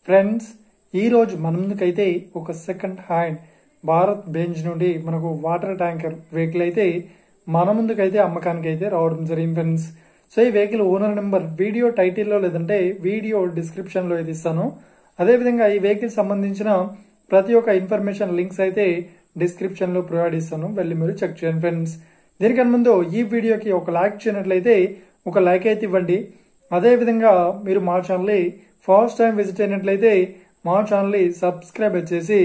Friends ఈ రోజు మన ముందుకైతే ఒక సెకండ్ హ్యాండ్ భారత్ బెంజ్ నుండి మనకు వాటర్ ట్యాంకర్ వెహికల్ అయితే మన ముందుకైతే అమ్మకానికి అయితే రావడం జరిగింది ఫ్రెండ్స్. సో ఈ వెహికల్ ఓనర్ నెంబర్ వీడియో టైటిల్లో లేదంటే వీడియో డిస్క్రిప్షన్ లో అయితే ఇస్తాను. అదేవిధంగా ఈ వెహికల్ సంబంధించిన ప్రతి ఒక్క ఇన్ఫర్మేషన్ లింక్స్ అయితే డిస్క్రిప్షన్ లో ప్రొవైడ్ ఇస్తాను, వెళ్ళి మీరు చెక్ చేయండి ఫ్రెండ్స్. దీనికన్నా ముందు ఈ వీడియోకి ఒక లైక్ చేయనట్లయితే ఒక లైక్ అయితే ఇవ్వండి. అదేవిధంగా మీరు మా ఛానల్ ఫస్ట్ టైం విజిట్ అయినట్లయితే మా ఛానల్ సబ్స్క్రైబ్ చేసి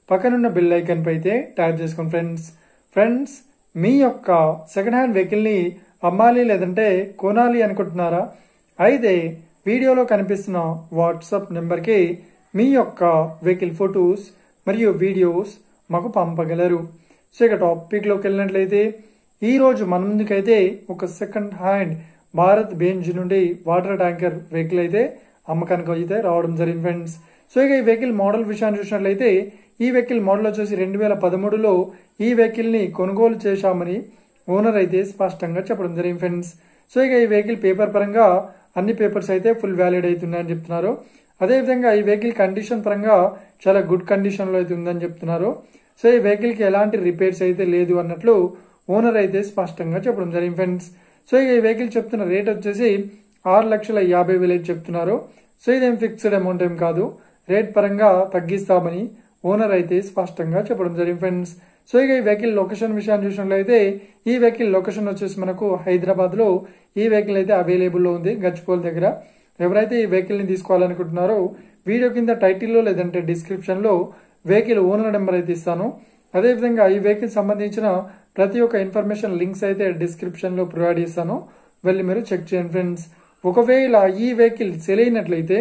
పక్కనున్న బెల్ ఐకాన్ పై అయితే ట్యాప్ చేసుకోండి ఫ్రెండ్స్. మీ యొక్క సెకండ్ హ్యాండ్ వెహికల్ ని అమ్మాలి లేదంటే కొనాలి అనుకుంటున్నారా? అయితే వీడియోలో కనిపిస్తున్న వాట్సాప్ నెంబర్ కి మీ యొక్క వెహికల్ ఫొటోస్ మరియు వీడియోస్ మాకు పంపగలరు. సో ఇక టాపిక్ లోకి వెళ్ళినట్లయితే ఈ రోజు మన ముందుకైతే ఒక సెకండ్ హ్యాండ్ భారత్ బెంజ్ నుండి వాటర్ ట్యాంకర్ వెహికల్ అయితే అమ్మకానికి అయితే రావడం జరిగింది ఫ్రెండ్స్. సో ఇక ఈ వెహికల్ మోడల్ విషయాన్ని చూసినట్లయితే ఈ వెహికల్ మోడల్ వచ్చేసి 2013లో ఈ వెహికల్ ని కొనుగోలు చేశామని ఓనర్ అయితే స్పష్టంగా చెప్పడం జరిగింది ఫ్రెండ్స్. సో ఇక ఈ వెహికల్ పేపర్ పరంగా అన్ని పేపర్స్ అయితే ఫుల్ వ్యాలిడ్ అవుతున్నాయని చెప్తున్నారు. అదేవిధంగా ఈ వెహికల్ కండిషన్ పరంగా చాలా గుడ్ కండిషన్ లో అయితే ఉందని చెప్తున్నారు. సో ఈ వెహికల్ కి ఎలాంటి రిపేర్స్ అయితే లేదు అన్నట్లు ఓనర్ అయితే స్పష్టంగా చెప్పడం జరిగింది ఫ్రెండ్స్. సో ఈ వెహికల్ చెప్తున్న రేట్ వచ్చేసి 6,50,000 అయితే చెప్తున్నారు. సో ఇదేం ఫిక్స్డ్ అమౌంట్ ఏం కాదు, రేట్ పరంగా తగ్గిస్తామని ఓనర్ అయితే స్పష్టంగా చెప్పడం జరిగింది ఫ్రెండ్స్. సో ఇక ఈ వెహికల్ లొకేషన్ విషయాన్ని చూసినట్లయితే ఈ వెహికల్ లొకేషన్ వచ్చేసి మనకు హైదరాబాద్ లో ఈ వెహికల్ అయితే అవైలబుల్ లో ఉంది, గచ్చిపోల్ దగ్గర. ఎవరైతే ఈ వెహికల్ ని తీసుకోవాలనుకుంటున్నారో వీడియో కింద టైటిల్లో లేదంటే డిస్క్రిప్షన్ లో వెహికల్ ఓనర్ నెంబర్ అయితే ఇస్తాను. అదేవిధంగా ఈ వెహికల్ సంబంధించిన ప్రతి ఒక్క ఇన్ఫర్మేషన్ లింక్స్ అయితే డిస్క్రిప్షన్ లో ప్రొవైడ్ చేస్తాను, వెళ్ళి మీరు చెక్ చేయండి ఫ్రెండ్స్. ఒకవేళ ఈ వెహికల్ సేల్ అయినట్లయితే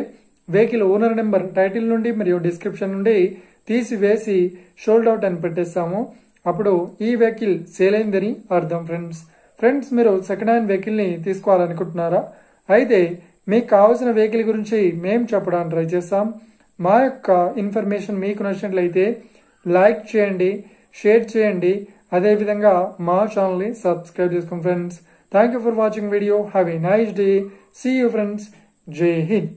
వెహికల్ ఓనర్ నెంబర్ టైటిల్ నుండి మరియు డిస్క్రిప్షన్ నుండి తీసివేసి షోల్డ్ అవుట్ అని పెట్టేస్తాము. అప్పుడు ఈ వెహికల్ సేల్ అయిందని అర్థం ఫ్రెండ్స్. మీరు సెకండ్ హ్యాండ్ వెహికల్ ని తీసుకోవాలనుకుంటున్నారా? అయితే మీకు కావాల్సిన వెహికల్ గురించి మేము చెప్పడానికి ట్రై చేస్తాం. మా యొక్క ఇన్ఫర్మేషన్ మీకు నచ్చినట్లయితే లైక్ చేయండి, షేర్ చేయండి, అదేవిధంగా మా ఛానల్ ని సబ్స్క్రైబ్ చేసుకోండి friends. Thank you for watching video. Have a nice day. See you friends. Jai Hind.